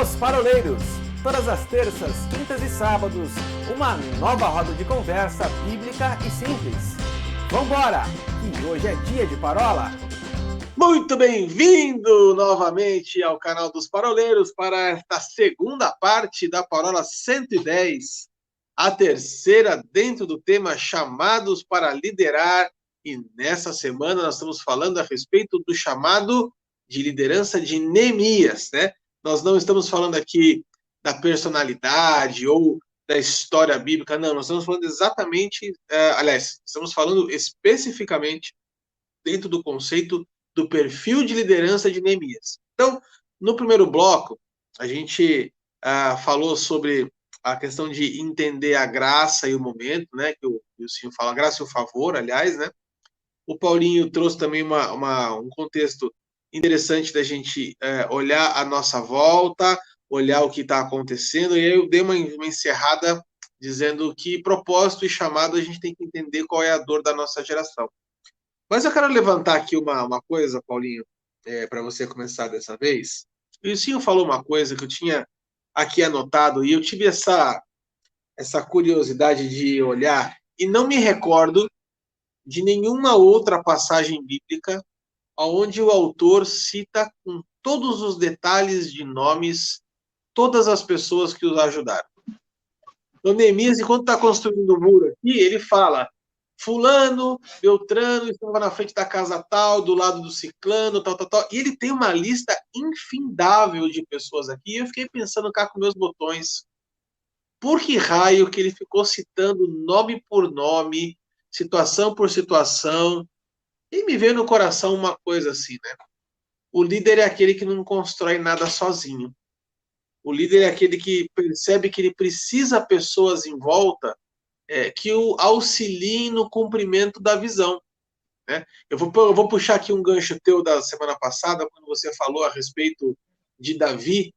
Os Paroleiros, todas as terças, quintas e sábados, uma nova roda de conversa bíblica e simples. Vambora, que hoje é dia de parola. Muito bem-vindo novamente ao canal dos Paroleiros para esta segunda parte da Parola 110, a terceira dentro do tema Chamados para Liderar. E nessa semana nós estamos falando a respeito do chamado de liderança de Neemias, né? Nós não estamos falando aqui da personalidade ou da história bíblica, não. Nós estamos falando exatamente, estamos falando especificamente dentro do conceito do perfil de liderança de Neemias. Então, no primeiro bloco, a gente falou sobre a questão de entender a graça e o momento, né? Que o Silvio fala, a graça e o favor, aliás, né? O Paulinho trouxe também um contexto interessante da gente olhar a nossa volta, olhar o que está acontecendo, e aí eu dei uma encerrada dizendo que propósito e chamado a gente tem que entender qual é a dor da nossa geração. Mas eu quero levantar aqui uma coisa, Paulinho, para você começar dessa vez. O Ilcinho falou uma coisa que eu tinha aqui anotado, e eu tive essa curiosidade de olhar, e não me recordo de nenhuma outra passagem bíblica onde o autor cita com todos os detalhes de nomes todas as pessoas que os ajudaram. Então, Neemias, enquanto está construindo o muro aqui, ele fala: fulano, Beltrano, estava na frente da casa tal, do lado do ciclano, tal. E ele tem uma lista infindável de pessoas aqui. E eu fiquei pensando cá com meus botões. Por que raio que ele ficou citando nome por nome, situação por situação? E me veio no coração uma coisa assim, né? O líder é aquele que não constrói nada sozinho. O líder é aquele que percebe que ele precisa de pessoas em volta que o auxiliem no cumprimento da visão. Né? Eu vou puxar aqui um gancho teu da semana passada, quando você falou a respeito de Davi,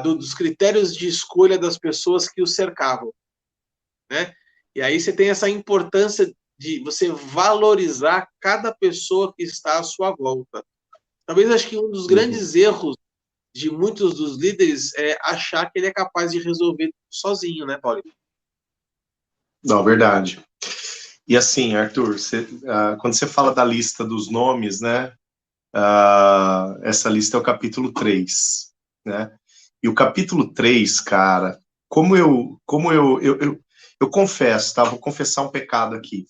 dos critérios de escolha das pessoas que o cercavam. Né? E aí você tem essa importância de você valorizar cada pessoa que está à sua volta. Talvez acho que um dos grandes erros de muitos dos líderes é achar que ele é capaz de resolver sozinho, né, Paulo? Não, verdade. E assim, Arthur, quando você fala da lista dos nomes, né, essa lista é o capítulo 3, né? E o capítulo 3, cara, como eu confesso, tá? Vou confessar um pecado aqui.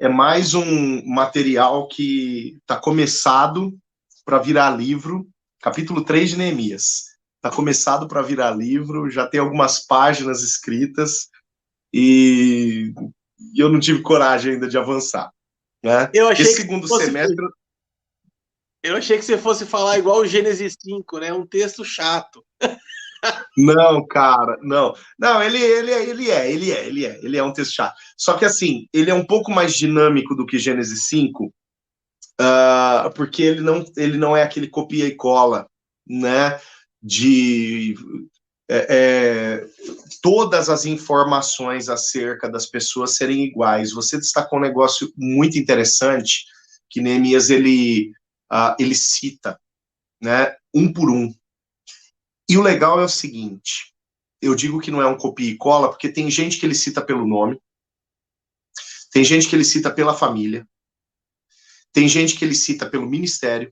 É mais um material que está começado para virar livro, capítulo 3 de Neemias. Está começado para virar livro, já tem algumas páginas escritas, e eu não tive coragem ainda de avançar. Né? Esse segundo semestre... Eu achei que você fosse falar igual o Gênesis 5, né? Um texto chato. Não, cara, não. Não, ele é um texto chato. Só que, assim, ele é um pouco mais dinâmico do que Gênesis 5, porque ele não é aquele copia e cola, né? De todas as informações acerca das pessoas serem iguais. Você destacou um negócio muito interessante, que Neemias, ele cita, né, um por um. E o legal é o seguinte, eu digo que não é um copia e cola, porque tem gente que ele cita pelo nome, tem gente que ele cita pela família, tem gente que ele cita pelo ministério,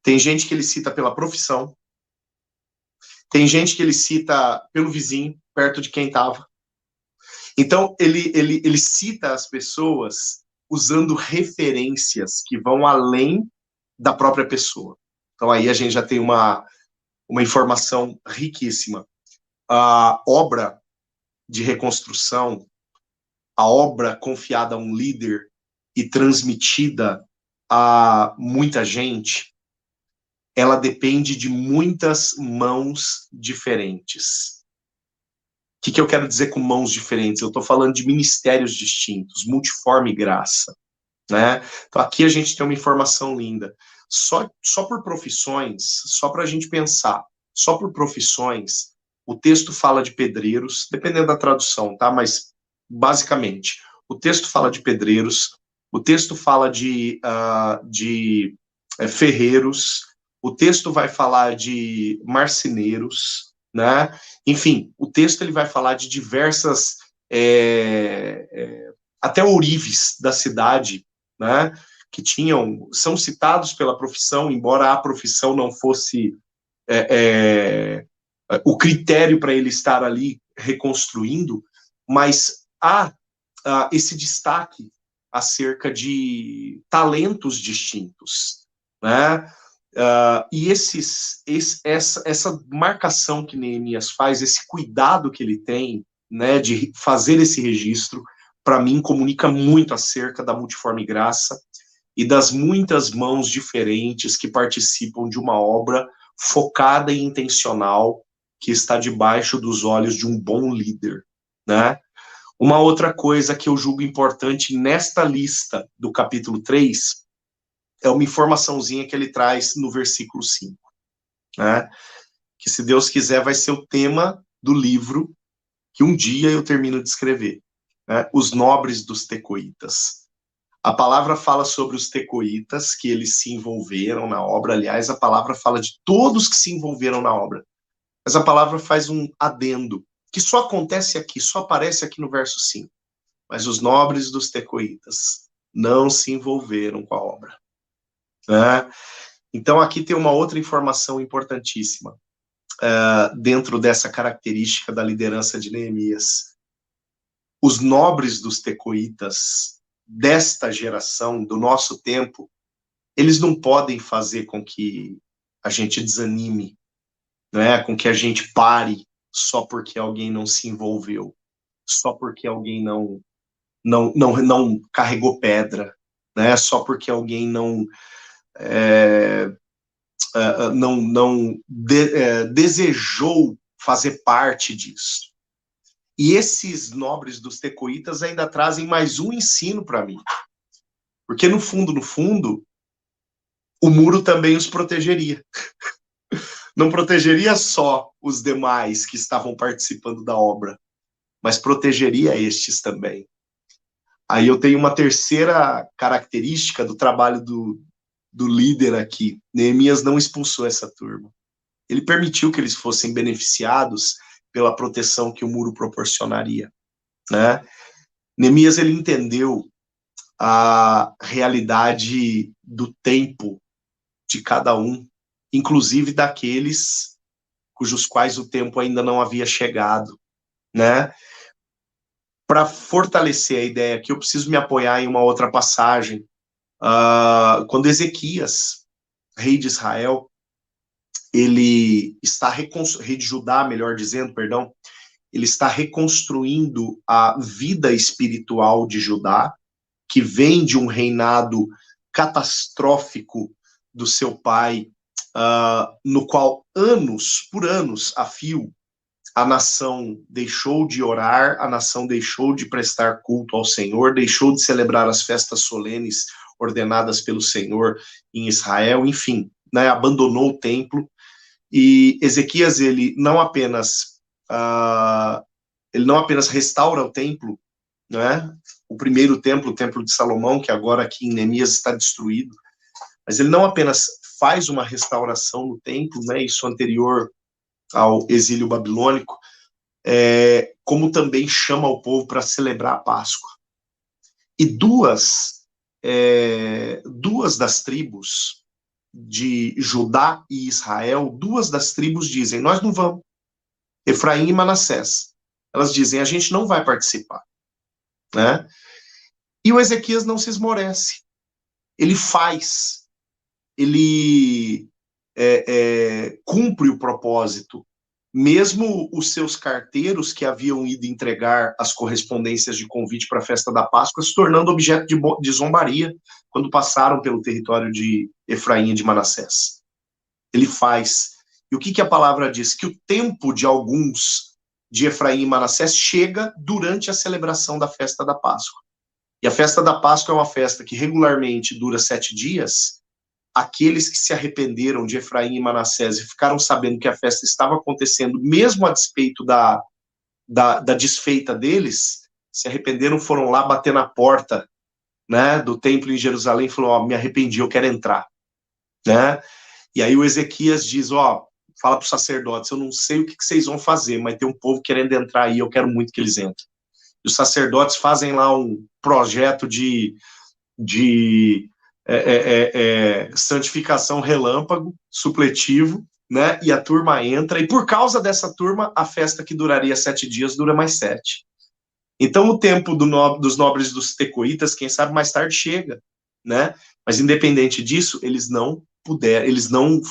tem gente que ele cita pela profissão, tem gente que ele cita pelo vizinho, perto de quem estava. Então, ele cita as pessoas usando referências que vão além da própria pessoa. Então, aí a gente já tem uma informação riquíssima. A obra de reconstrução, a obra confiada a um líder e transmitida a muita gente, ela depende de muitas mãos diferentes. O que eu quero dizer com mãos diferentes? Eu estou falando de ministérios distintos, multiforme graça. Né? Então, aqui a gente tem uma informação linda. Só por profissões, só para a gente pensar, só por profissões, o texto fala de pedreiros, dependendo da tradução, tá? Mas, basicamente, o texto fala de pedreiros, o texto fala de ferreiros, o texto vai falar de marceneiros, né? Enfim, o texto ele vai falar de diversas, até ourives da cidade, né? Que são citados pela profissão, embora a profissão não fosse o critério para ele estar ali reconstruindo, mas há esse destaque acerca de talentos distintos, né? E essa marcação que Neemias faz, esse cuidado que ele tem, né, de fazer esse registro, para mim comunica muito acerca da multiforme graça e das muitas mãos diferentes que participam de uma obra focada e intencional que está debaixo dos olhos de um bom líder, né? Uma outra coisa que eu julgo importante nesta lista do capítulo 3 é uma informaçãozinha que ele traz no versículo 5, né? Que, se Deus quiser, vai ser o tema do livro que um dia eu termino de escrever, né? Os nobres dos tecoitas. A palavra fala sobre os tecoitas, que eles se envolveram na obra. Aliás, a palavra fala de todos que se envolveram na obra. Mas a palavra faz um adendo, que só acontece aqui, só aparece aqui no verso 5. Mas os nobres dos tecoitas não se envolveram com a obra. Né? Então, aqui tem uma outra informação importantíssima dentro dessa característica da liderança de Neemias. Os nobres dos tecoitas desta geração, do nosso tempo, eles não podem fazer com que a gente desanime, né? Com que a gente pare só porque alguém não se envolveu, só porque alguém não carregou pedra, né? Só porque alguém não desejou fazer parte disso. E esses nobres dos tecoitas ainda trazem mais um ensino para mim. Porque, no fundo, o muro também os protegeria. Não protegeria só os demais que estavam participando da obra, mas protegeria estes também. Aí eu tenho uma terceira característica do trabalho do líder aqui. Neemias não expulsou essa turma. Ele permitiu que eles fossem beneficiados pela proteção que o muro proporcionaria, né? Neemias, ele entendeu a realidade do tempo de cada um, inclusive daqueles cujos quais o tempo ainda não havia chegado, né? Para fortalecer a ideia aqui, eu preciso me apoiar em uma outra passagem, quando Ezequias, rei de Israel, ele está rei de Judá, melhor dizendo, perdão, ele está reconstruindo a vida espiritual de Judá, que vem de um reinado catastrófico do seu pai, no qual por anos a fio, a nação deixou de orar, a nação deixou de prestar culto ao Senhor, deixou de celebrar as festas solenes ordenadas pelo Senhor em Israel, enfim, né, abandonou o templo. E Ezequias, ele não apenas restaura o templo, né, o primeiro templo, o templo de Salomão, que agora aqui em Neemias está destruído, mas ele não apenas faz uma restauração no templo, né, isso anterior ao exílio babilônico, como também chama o povo para celebrar a Páscoa. E duas das tribos de Judá e Israel, duas das tribos dizem, nós não vamos. Efraim e Manassés. Elas dizem, a gente não vai participar. Né? E o Ezequias não se esmorece. Ele faz. Ele cumpre o propósito. Mesmo os seus carteiros que haviam ido entregar as correspondências de convite para a festa da Páscoa se tornando objeto de zombaria quando passaram pelo território de Efraim e de Manassés. Ele faz. E o que a palavra diz? Que o tempo de alguns de Efraim e Manassés chega durante a celebração da festa da Páscoa. E a festa da Páscoa é uma festa que regularmente dura 7 dias. Aqueles que se arrependeram de Efraim e Manassés e ficaram sabendo que a festa estava acontecendo, mesmo a despeito da desfeita deles, se arrependeram, foram lá bater na porta, né, do templo em Jerusalém e falaram, me arrependi, eu quero entrar. Né? E aí o Ezequias diz, fala para os sacerdotes, eu não sei o que vocês vão fazer, mas tem um povo querendo entrar aí, eu quero muito que eles entrem. E os sacerdotes fazem lá um projeto de santificação relâmpago, supletivo, né? E a turma entra, e por causa dessa turma, a festa que duraria 7 dias dura mais 7. Então o tempo dos nobres dos tecoitas, quem sabe mais tarde chega, né? Mas independente disso, eles não puderam, eles não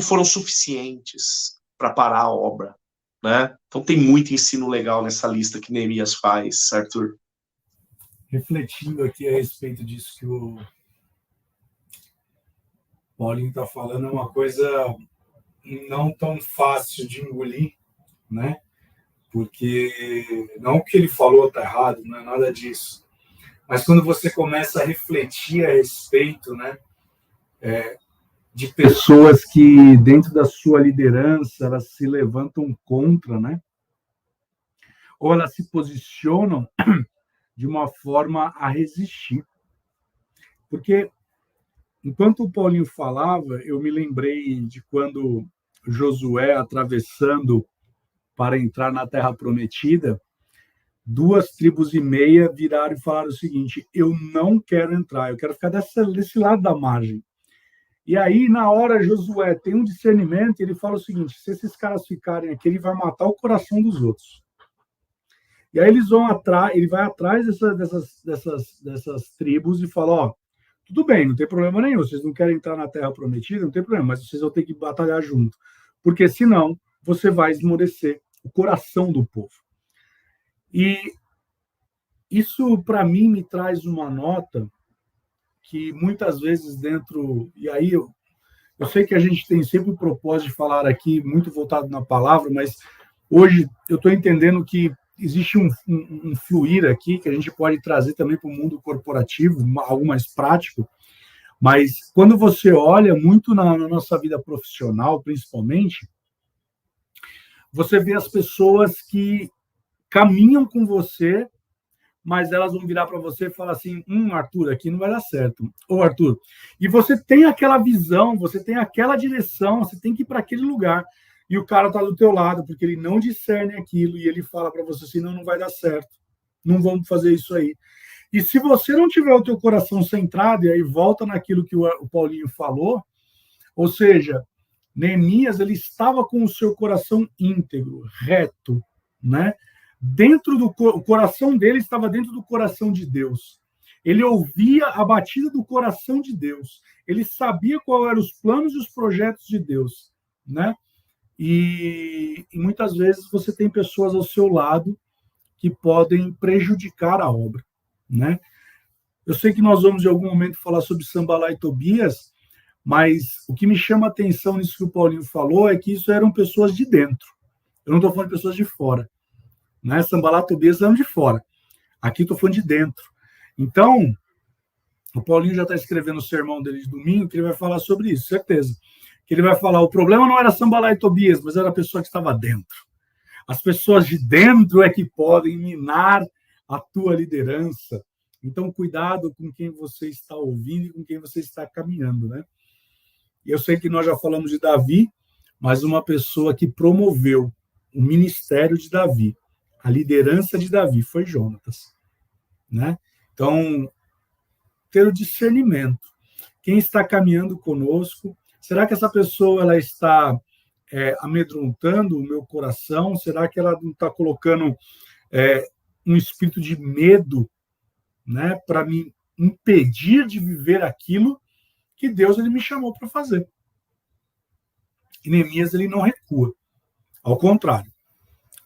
foram suficientes para parar a obra, né? Então tem muito ensino legal nessa lista que Neemias faz, Arthur. Refletindo aqui a respeito disso que o Paulinho está falando, é uma coisa não tão fácil de engolir, né? Porque não o que ele falou está errado, não é nada disso. Mas quando você começa a refletir a respeito, né, de pessoas que, dentro da sua liderança, elas se levantam contra, né? Ou elas se posicionam de uma forma a resistir. Porque, enquanto o Paulinho falava, eu me lembrei de quando Josué, atravessando para entrar na Terra Prometida, 2,5 tribos viraram e falaram o seguinte: eu não quero entrar, eu quero ficar desse lado da margem. E aí, na hora, Josué tem um discernimento e ele fala o seguinte: se esses caras ficarem aqui, ele vai matar o coração dos outros. E aí ele vai atrás dessas tribos e fala: tudo bem, não tem problema nenhum, vocês não querem entrar na Terra Prometida, não tem problema, mas vocês vão ter que batalhar junto, porque senão você vai esmorecer o coração do povo. E isso, para mim, me traz uma nota que muitas vezes dentro... E aí eu sei que a gente tem sempre o propósito de falar aqui, muito voltado na palavra, mas hoje eu estou entendendo que existe um fluir aqui que a gente pode trazer também para o mundo corporativo, algo mais prático, mas quando você olha muito na nossa vida profissional, principalmente, você vê as pessoas que caminham com você, mas elas vão virar para você e falar assim: Arthur, aqui não vai dar certo. Ô, Arthur, e você tem aquela visão, você tem aquela direção, você tem que ir para aquele lugar, e o cara está do teu lado, porque ele não discerne aquilo, e ele fala para você assim: não vai dar certo, não vamos fazer isso aí. E se você não tiver o teu coração centrado, e aí volta naquilo que o Paulinho falou, ou seja, Neemias, ele estava com o seu coração íntegro, reto, né? O coração dele estava dentro do coração de Deus. Ele ouvia a batida do coração de Deus. Ele sabia quais eram os planos e os projetos de Deus, né? E muitas vezes você tem pessoas ao seu lado que podem prejudicar a obra, né? Eu sei que nós vamos, em algum momento, falar sobre Sanbalá e Tobias, mas o que me chama a atenção nisso que o Paulinho falou é que isso eram pessoas de dentro. Eu não estou falando de pessoas de fora, né? Sanbalá e Tobias eram de fora. Aqui estou falando de dentro. Então, o Paulinho já está escrevendo o sermão dele de domingo, que ele vai falar sobre isso, certeza. Que ele vai falar: o problema não era Sanbalá e Tobias, mas era a pessoa que estava dentro. As pessoas de dentro é que podem minar a tua liderança. Então, cuidado com quem você está ouvindo e com quem você está caminhando, né? Eu sei que nós já falamos de Davi, mas uma pessoa que promoveu o ministério de Davi, a liderança de Davi, foi Jonatas, né? Então, ter o discernimento. Quem está caminhando conosco? Será que essa pessoa ela está amedrontando o meu coração? Será que ela não está colocando um espírito de medo, né, para me impedir de viver aquilo que Deus ele me chamou para fazer? E Neemias ele não recua. Ao contrário.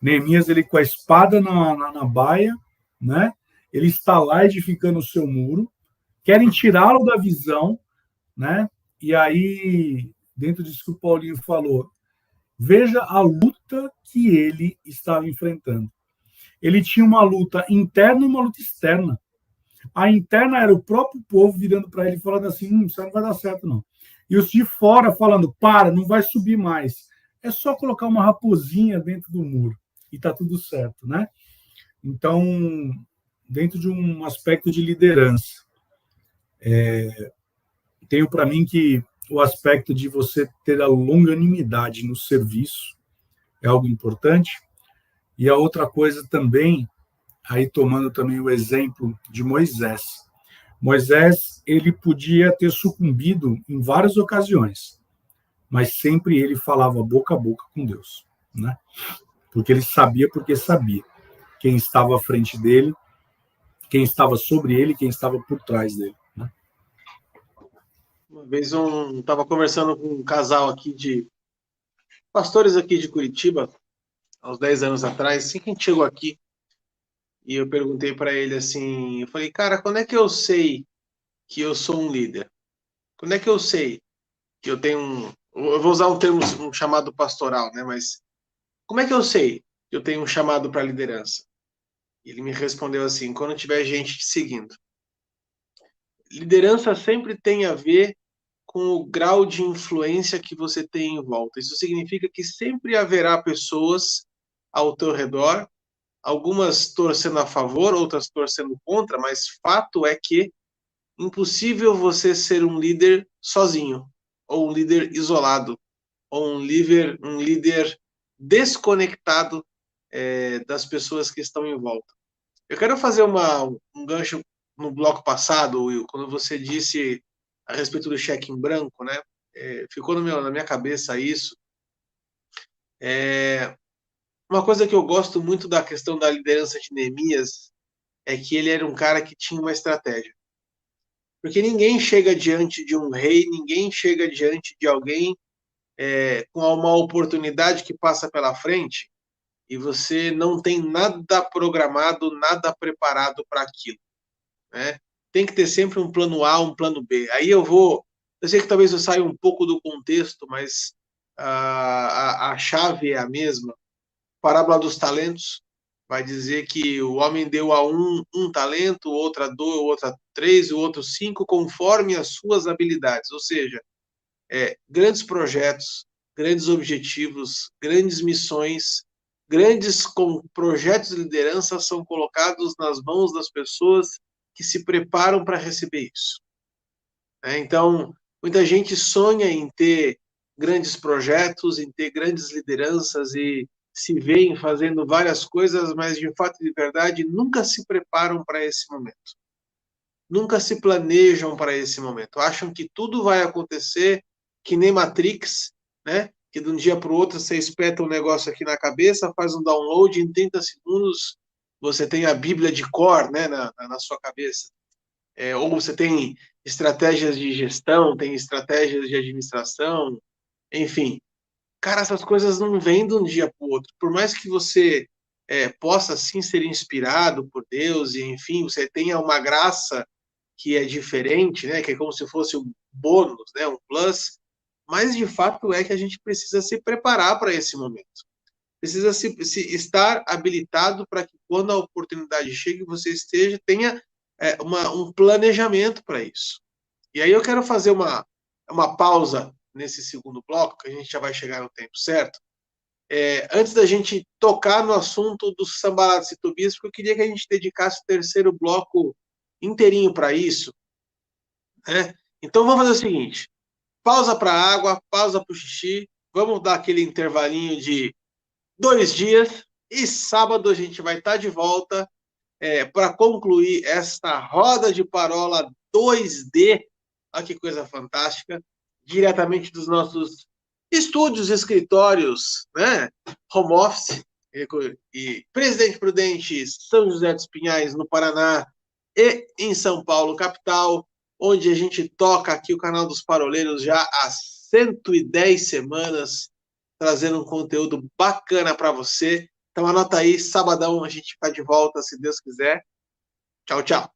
Neemias, ele com a espada na baia, né? Ele está lá edificando o seu muro, querem tirá-lo da visão, né? E aí, dentro disso que o Paulinho falou, veja a luta que ele estava enfrentando. Ele tinha uma luta interna e uma luta externa. A interna era o próprio povo virando para ele falando assim: isso não vai dar certo, não. E os de fora falando: não vai subir mais. É só colocar uma raposinha dentro do muro e está tudo certo, né? Então, dentro de um aspecto de liderança, tenho para mim que o aspecto de você ter a longanimidade no serviço é algo importante. E a outra coisa também, aí tomando também o exemplo de Moisés. Moisés, ele podia ter sucumbido em várias ocasiões, mas sempre ele falava boca a boca com Deus, né? Porque ele sabia quem estava à frente dele, quem estava sobre ele, quem estava por trás dele, né? Uma vez estava conversando com um casal aqui de pastores aqui de Curitiba, há uns 10 anos atrás, assim que a gente chegou aqui, e eu perguntei para ele assim, eu falei, cara, quando é que eu sei que eu sou um líder? Quando é que eu sei que eu tenho eu vou usar um termo, um chamado pastoral, né? Mas como é que eu sei que eu tenho um chamado para liderança? E ele me respondeu assim, quando tiver gente te seguindo. Liderança sempre tem a ver com o grau de influência que você tem em volta. Isso significa que sempre haverá pessoas ao teu redor, algumas torcendo a favor, outras torcendo contra, mas fato é que é impossível você ser um líder sozinho, ou um líder isolado, ou um líder desconectado das pessoas que estão em volta. Eu quero fazer um gancho no bloco passado, Will, quando você disse a respeito do cheque em branco, né? Ficou na minha cabeça isso. Uma coisa que eu gosto muito da questão da liderança de Neemias é que ele era um cara que tinha uma estratégia. Porque ninguém chega diante de um rei, ninguém chega diante de alguém com uma oportunidade que passa pela frente e você não tem nada programado, nada preparado para aquilo, né? Tem que ter sempre um plano A, um plano B. Aí eu sei que talvez eu saia um pouco do contexto, mas a chave é a mesma. Parábola dos talentos vai dizer que o homem deu a um talento, o outro a 2, o outro a 3, o outro 5, conforme as suas habilidades. Ou seja, grandes projetos, grandes objetivos, grandes missões, grandes projetos de liderança são colocados nas mãos das pessoas que se preparam para receber isso. Então, muita gente sonha em ter grandes projetos, em ter grandes lideranças e se veem fazendo várias coisas, mas de fato e de verdade nunca se preparam para esse momento. Nunca se planejam para esse momento. Acham que tudo vai acontecer que nem Matrix, né? Que de um dia para o outro você espeta um negócio aqui na cabeça, faz um download, em 30 segundos você tem a Bíblia de cor, né, na sua cabeça. Ou você tem estratégias de gestão, tem estratégias de administração, enfim. Cara, essas coisas não vêm de um dia para o outro. Por mais que você possa, sim, ser inspirado por Deus, e enfim, você tenha uma graça que é diferente, né, que é como se fosse um bônus, né, um plus, mas de fato é que a gente precisa se preparar para esse momento. Precisa se estar habilitado para que quando a oportunidade chegue, você tenha um planejamento para isso. E aí eu quero fazer uma pausa nesse segundo bloco, que a gente já vai chegar no tempo certo, antes da gente tocar no assunto dos Sambaladas e Tobias, porque eu queria que a gente dedicasse o terceiro bloco inteirinho para isso, né? Então vamos fazer o seguinte, pausa para a água, pausa para o xixi, vamos dar aquele intervalinho de 2 dias, e sábado a gente vai estar de volta para concluir esta roda de parola 2D, olha que coisa fantástica, diretamente dos nossos estúdios, escritórios, né? Home office, e Presidente Prudente, São José dos Pinhais, no Paraná, e em São Paulo, capital, onde a gente toca aqui o canal dos Paroleiros já há 110 semanas, trazendo um conteúdo bacana para você. Então anota aí, sabadão a gente está de volta, se Deus quiser. Tchau, tchau.